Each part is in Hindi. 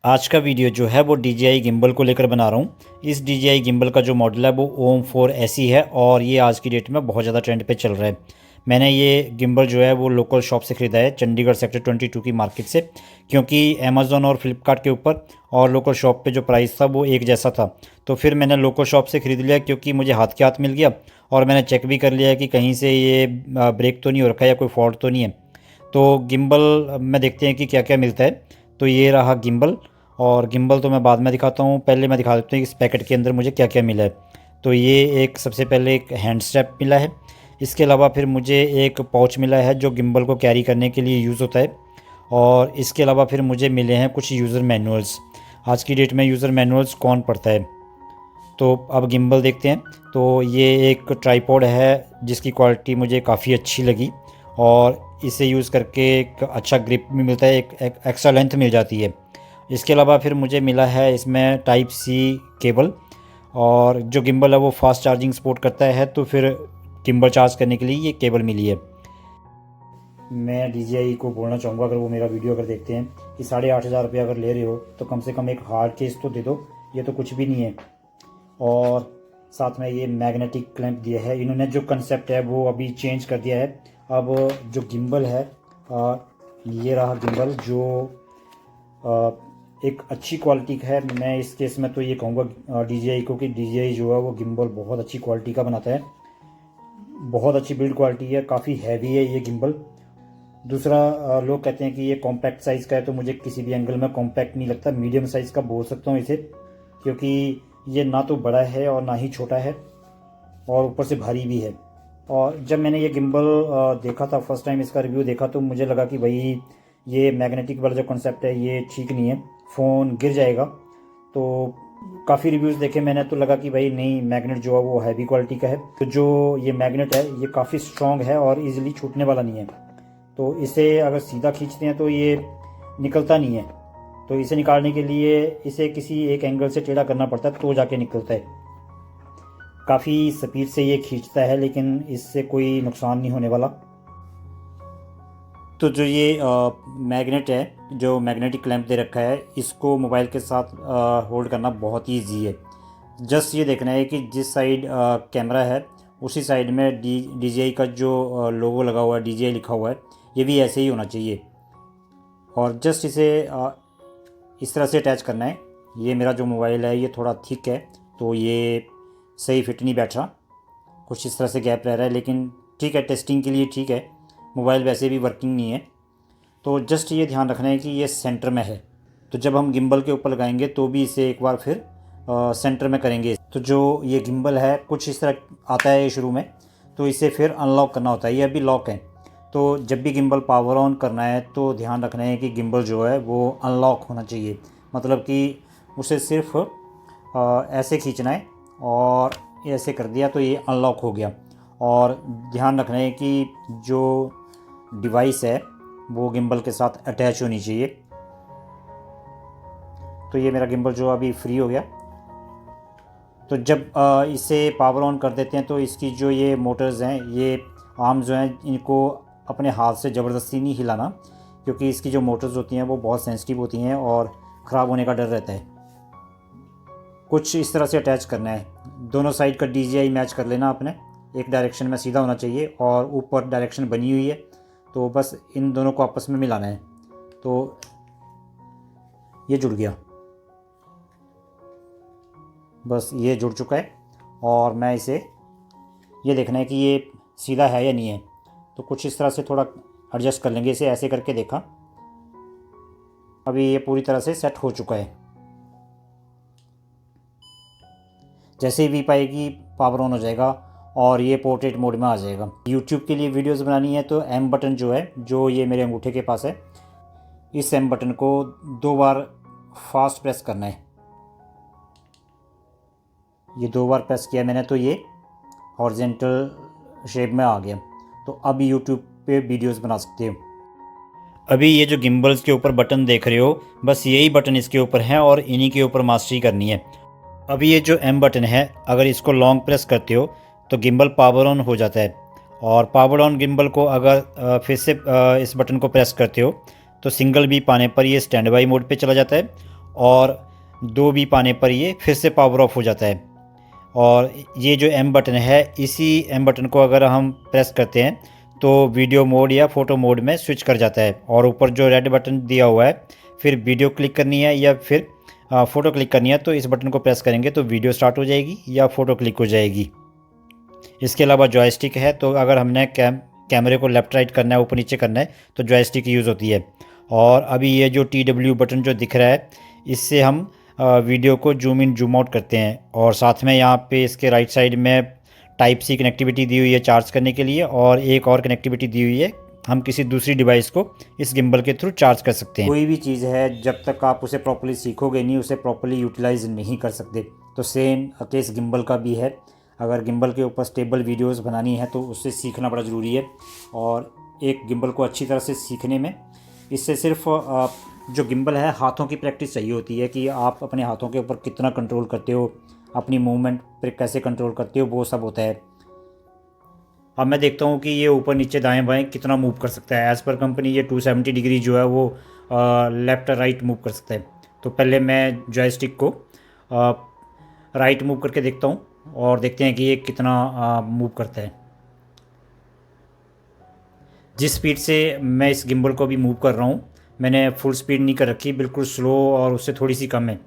आज का वीडियो जो है वो DJI गिम्बल को लेकर बना रहा हूँ। इस DJI गिम्बल का जो मॉडल है वो ओम 4 SE है और ये आज की डेट में बहुत ज़्यादा ट्रेंड पे चल रहा है। मैंने ये गिम्बल जो है वो लोकल शॉप से ख़रीदा है, चंडीगढ़ सेक्टर 22 की मार्केट से, क्योंकि अमेज़ॉन और फ्लिपकार्ट के ऊपर और लोकल शॉप पे जो प्राइस था वो एक जैसा था। तो फिर मैंने लोकल शॉप से ख़रीद लिया क्योंकि मुझे हाथ के हाथ मिल गया और मैंने चेक भी कर लिया कि कहीं से ये ब्रेक तो नहीं हो रखा है या कोई फॉल्ट तो नहीं है। तो गिम्बल में देखते हैं कि क्या क्या मिलता है। तो ये रहा गिम्बल, और गिम्बल तो मैं बाद में दिखाता हूँ, पहले मैं दिखा देता हूँ कि इस पैकेट के अंदर मुझे क्या क्या मिला है। तो ये एक सबसे पहले एक हैंड स्ट्रैप मिला है। इसके अलावा फिर मुझे एक पाउच मिला है जो गिम्बल को कैरी करने के लिए यूज़ होता है। और इसके अलावा फिर मुझे मिले हैं कुछ यूज़र मैनुअल्स। आज की डेट में यूज़र मैनुअल्स कौन पढ़ता है। तो अब गिम्बल देखते हैं। तो ये एक ट्राईपॉड है जिसकी क्वालिटी मुझे काफ़ी अच्छी लगी और इसे यूज़ करके एक अच्छा ग्रिप भी मिलता है, एक एक्स्ट्रा लेंथ मिल जाती है। इसके अलावा फिर मुझे मिला है इसमें टाइप सी केबल, और जो गिम्बल है वो फास्ट चार्जिंग सपोर्ट करता है, तो फिर गिम्बल चार्ज करने के लिए ये केबल मिली है। मैं DJI को बोलना चाहूँगा, अगर वो मेरा वीडियो अगर देखते हैं, कि 8,500 रुपये अगर ले रहे हो तो कम से कम एक हार्ड केस तो दे दो, ये तो कुछ भी नहीं है। और साथ में ये मैग्नेटिक क्लैंप दिया है, इन्होंने जो कंसेप्ट है वो अभी चेंज कर दिया है। अब जो गिम्बल है, ये रहा गिम्बल जो एक अच्छी क्वालिटी का है। मैं इस केस में तो ये कहूँगा DJI को कि DJI जो है वो गिम्बल बहुत अच्छी क्वालिटी का बनाता है, बहुत अच्छी बिल्ड क्वालिटी है, काफ़ी हैवी है ये गिम्बल। दूसरा, लोग कहते हैं कि ये कॉम्पैक्ट साइज़ का है, तो मुझे किसी भी एंगल में कॉम्पैक्ट नहीं लगता, मीडियम साइज़ का बोल सकता हूँ इसे, क्योंकि ये ना तो बड़ा है और ना ही छोटा है, और ऊपर से भारी भी है। और जब मैंने ये गिम्बल देखा था, फर्स्ट टाइम इसका रिव्यू देखा, तो मुझे लगा कि भाई ये मैग्नेटिक वाला जो कॉन्सेप्ट है ये ठीक नहीं है, फ़ोन गिर जाएगा। तो काफ़ी रिव्यूज़ देखे मैंने, तो लगा कि भाई नहीं, मैग्नेट जो है वो हैवी क्वालिटी का है। तो जो ये मैग्नेट है ये काफ़ी स्ट्रॉन्ग है और इजीली छूटने वाला नहीं है। तो इसे अगर सीधा खींचते हैं तो ये निकलता नहीं है, तो इसे निकालने के लिए इसे किसी एक एंगल से टेढ़ा करना पड़ता है तो जाके निकलता है। काफ़ी स्पीड से ये खींचता है, लेकिन इससे कोई नुकसान नहीं होने वाला। तो जो ये मैग्नेट है, जो मैग्नेटिक क्लैंप दे रखा है, इसको मोबाइल के साथ होल्ड करना बहुत ही ईजी है। जस्ट ये देखना है कि जिस साइड कैमरा है उसी साइड में DJI का जो लोगो लगा हुआ है, DJI लिखा हुआ है, ये भी ऐसे ही होना चाहिए। और जस्ट इसे इस तरह से अटैच करना है। ये मेरा जो मोबाइल है ये थोड़ा थिक है, तो ये सही फिट नहीं बैठ रहा, कुछ इस तरह से गैप रह रहा है, लेकिन ठीक है, टेस्टिंग के लिए ठीक है। मोबाइल वैसे भी वर्किंग नहीं है। तो जस्ट ये ध्यान रखना है कि ये सेंटर में है, तो जब हम गिम्बल के ऊपर लगाएंगे तो भी इसे एक बार फिर सेंटर में करेंगे। तो जो ये गिम्बल है कुछ इस तरह आता है ये शुरू में, तो इसे फिर अनलॉक करना होता है, ये अभी लॉक है। तो जब भी गिम्बल पावर ऑन करना है तो ध्यान रखना है कि गिम्बल जो है वो अनलॉक होना चाहिए, मतलब कि उसे सिर्फ ऐसे खींचना है और ऐसे कर दिया तो ये अनलॉक हो गया। और ध्यान रखना है कि जो डिवाइस है वो गिम्बल के साथ अटैच होनी चाहिए। तो ये मेरा गिम्बल जो अभी फ्री हो गया। तो जब इसे पावर ऑन कर देते हैं तो इसकी जो ये मोटर्स हैं, ये आर्म्स जो हैं, इनको अपने हाथ से ज़बरदस्ती नहीं हिलाना, क्योंकि इसकी जो मोटर्स होती हैं वो बहुत सेंसिटिव होती हैं और ख़राब होने का डर रहता है। कुछ इस तरह से अटैच करना है, दोनों साइड का DJI मैच कर लेना अपने, एक डायरेक्शन में सीधा होना चाहिए और ऊपर डायरेक्शन बनी हुई है, तो बस इन दोनों को आपस में मिलाना है। तो ये जुड़ गया, बस ये जुड़ चुका है। और मैं इसे ये देखना है कि ये सीधा है या नहीं है, तो कुछ इस तरह से थोड़ा एडजस्ट कर लेंगे, इसे ऐसे करके देखा, अभी ये पूरी तरह से सेट हो चुका है। जैसे ही वी पाएगी पावर ऑन हो जाएगा और ये पोर्ट्रेट मोड में आ जाएगा। यूट्यूब के लिए वीडियोस बनानी है तो M बटन जो है, जो ये मेरे अंगूठे के पास है, इस M बटन को 2 बार फास्ट प्रेस करना है। ये 2 बार प्रेस किया मैंने तो ये हॉरिजेंटल शेप में आ गया। तो अब यूट्यूब पे वीडियोस बना सकते हो। अभी ये जो गिम्बल्स के ऊपर बटन देख रहे हो, बस यही बटन इसके ऊपर हैं और इन्हीं के ऊपर मास्टरी करनी है। अभी ये जो M बटन है, अगर इसको लॉन्ग प्रेस करते हो तो गिम्बल पावर ऑन हो जाता है, और पावर ऑन गिम्बल को अगर फिर से इस बटन को प्रेस करते हो तो सिंगल बी पाने पर ये स्टैंड बाई मोड पे चला जाता है, और 2 बीप आने पर ये फिर से पावर ऑफ हो जाता है। और ये जो एम बटन है, इसी एम बटन को अगर हम प्रेस करते हैं तो वीडियो मोड या फ़ोटो मोड में स्विच कर जाता है। और ऊपर जो रेड बटन दिया हुआ है, फिर वीडियो क्लिक करनी है या फिर फ़ोटो क्लिक करनी है, तो इस बटन को प्रेस करेंगे तो वीडियो स्टार्ट हो जाएगी या फ़ोटो क्लिक हो जाएगी। इसके अलावा जॉयस्टिक है, तो अगर हमने कैमरे को लेफ़्ट राइट करना है, ऊपर नीचे करना है, तो जॉयस्टिक यूज़ होती है। और अभी ये जो TW बटन जो दिख रहा है, इससे हम वीडियो को जूम इन जूम आउट करते हैं। और साथ में यहाँ पे इसके राइट साइड में टाइप सी कनेक्टिविटी दी हुई है चार्ज करने के लिए, और एक और कनेक्टिविटी दी हुई है, हम किसी दूसरी डिवाइस को इस गिम्बल के थ्रू चार्ज कर सकते हैं। कोई भी चीज़ है, जब तक आप उसे प्रॉपर्ली सीखोगे नहीं, उसे प्रॉपर्ली यूटिलाइज नहीं कर सकते। तो सेम केस गिम्बल का भी है। अगर गिम्बल के ऊपर स्टेबल वीडियोस बनानी है तो उससे सीखना बड़ा ज़रूरी है। और एक गिम्बल को अच्छी तरह से सीखने में, इससे सिर्फ जो गिम्बल है, हाथों की प्रैक्टिस चाहिए होती है कि आप अपने हाथों के ऊपर कितना कंट्रोल करते हो, अपनी मूवमेंट पर कैसे कंट्रोल करते हो, वो सब होता है। अब मैं देखता हूँ कि ये ऊपर नीचे दाएं बाएं कितना मूव कर सकता है। एज़ पर कंपनी ये 270 डिग्री जो है वो लेफ़्ट राइट मूव कर सकता है। तो पहले मैं जॉयस्टिक को राइट मूव करके देखता हूँ और देखते हैं कि ये कितना मूव करता है। जिस स्पीड से मैं इस गिम्बल को भी मूव कर रहा हूँ, मैंने फुल स्पीड नहीं कर रखी, बिल्कुल स्लो और उससे थोड़ी सी कम है।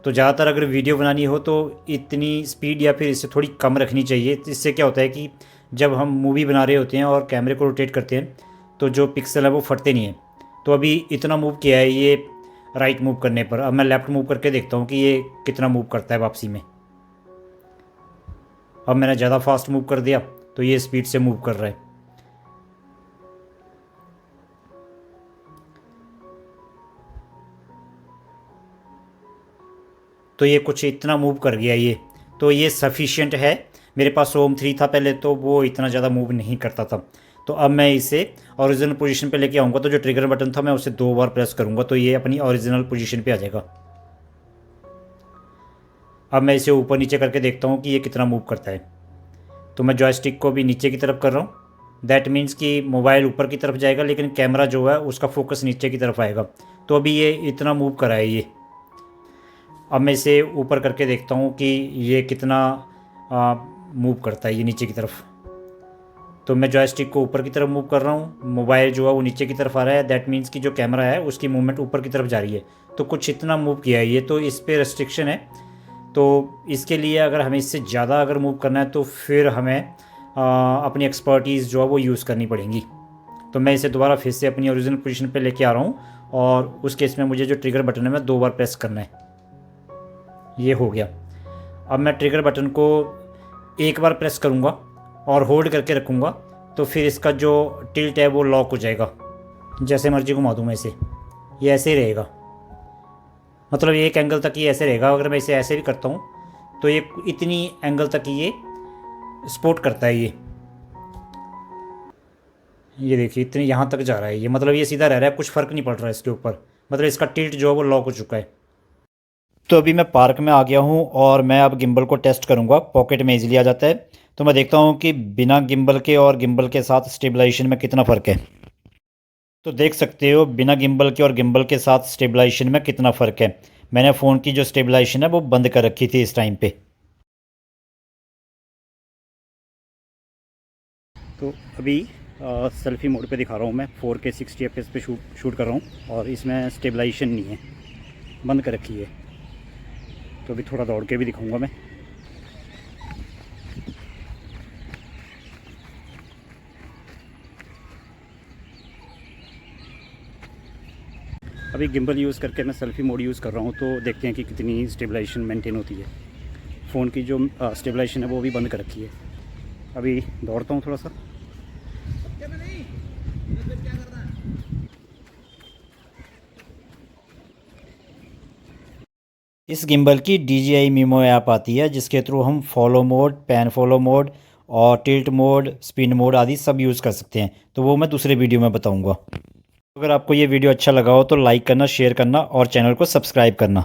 तो ज़्यादातर अगर वीडियो बनानी हो तो इतनी स्पीड या फिर इससे थोड़ी कम रखनी चाहिए। इससे क्या होता है कि जब हम मूवी बना रहे होते हैं और कैमरे को रोटेट करते हैं तो जो पिक्सल है वो फटते नहीं हैं। तो अभी इतना मूव किया है ये राइट मूव करने पर। अब मैं लेफ़्ट मूव करके देखता हूँ कि ये कितना मूव करता है वापसी में। अब मैंने ज़्यादा फास्ट मूव कर दिया तो ये स्पीड से मूव कर रहा है। तो ये कुछ इतना मूव कर गया ये, तो ये सफिशिएंट है। मेरे पास ओम 3 था पहले, तो वो इतना ज़्यादा मूव नहीं करता था। तो अब मैं इसे ओरिजिनल पोजीशन पे लेके आऊँगा, तो जो ट्रिगर बटन था मैं उसे 2 बार प्रेस करूँगा तो ये अपनी ओरिजिनल पोजीशन पे आ जाएगा। अब मैं इसे ऊपर नीचे करके देखता हूँ कि ये कितना मूव करता है। तो मैं जॉयस्टिक को भी नीचे की तरफ कर रहा हूँ। दैट मीन्स कि मोबाइल ऊपर की तरफ जाएगा लेकिन कैमरा जो है उसका फोकस नीचे की तरफ आएगा। तो अभी ये इतना मूव करा है ये। अब मैं इसे ऊपर करके देखता हूँ कि ये कितना मूव करता है ये नीचे की तरफ। तो मैं जॉयस्टिक को ऊपर की तरफ मूव कर रहा हूँ, मोबाइल जो है वो नीचे की तरफ आ रहा है। दैट मीन्स कि जो कैमरा है उसकी मूवमेंट ऊपर की तरफ जा रही है। तो कुछ इतना मूव किया है ये, तो इस पर रेस्ट्रिक्शन है। तो इसके लिए अगर हमें इससे ज़्यादा अगर मूव करना है तो फिर हमें अपनी एक्सपर्टीज़ जो है वो यूज़ करनी पड़ेंगी। तो मैं इसे दोबारा फिर से अपनी ओरिजिनल पोजीशन पे लेके आ रहा हूँ और उस केस में मुझे जो ट्रिगर बटन है मैं 2 बार प्रेस करना है। ये हो गया। अब मैं ट्रिगर बटन को 1 बार प्रेस करूँगा और होल्ड करके रखूँगा, तो फिर इसका जो टिल्ट है वो लॉक हो जाएगा। जैसे मर्जी घुमा दूँ मैं इसे, ये ऐसे ही रहेगा। मतलब एक एंगल तक ये ऐसे रहेगा। अगर मैं इसे ऐसे भी करता हूँ तो ये इतनी एंगल तक ये सपोर्ट करता है। ये देखिए इतनी यहाँ तक जा रहा है ये, मतलब ये सीधा रह रहा है, कुछ फ़र्क नहीं पड़ रहा है इसके ऊपर। मतलब इसका टिल्ट जो है वो लॉक हो चुका है। तो अभी मैं पार्क में आ गया हूँ और मैं अब गिम्बल को टेस्ट करूँगा। पॉकेट में इजीली आ जाता है। तो मैं देखता हूँ कि बिना गिम्बल के और गिम्बल के साथ स्टेबलाइजेशन में कितना फ़र्क है। तो देख सकते हो बिना गिम्बल के और गिम्बल के साथ स्टेबलाइजेशन में कितना फ़र्क है। मैंने फ़ोन की जो स्टेबलाइजेशन है वो बंद कर रखी थी इस टाइम पे। तो अभी सेल्फी मोड पे दिखा रहा हूँ मैं, 4K 60 FPS पे शूट कर रहा हूँ और इसमें स्टेबलाइजेशन नहीं है, बंद कर रखी है। तो अभी थोड़ा दौड़ के भी दिखाऊंगा मैं। अभी गिम्बल यूज़ करके मैं सेल्फी मोड यूज़ कर रहा हूँ, तो देखते हैं कि कितनी स्टेबलाइजेशन मेंटेन होती है। फ़ोन की जो स्टेबलाइजेशन है वो भी बंद कर रखी है। अभी दौड़ता हूँ थोड़ा सा। इस गिम्बल की DJI मीमो ऐप आती है जिसके थ्रू हम follow mode, pan follow mode और टिल्ट मोड, स्पिन मोड आदि सब यूज़ कर सकते हैं। तो वो मैं दूसरे वीडियो में बताऊंगा। अगर आपको ये वीडियो अच्छा लगा हो तो लाइक करना, शेयर करना और चैनल को सब्सक्राइब करना।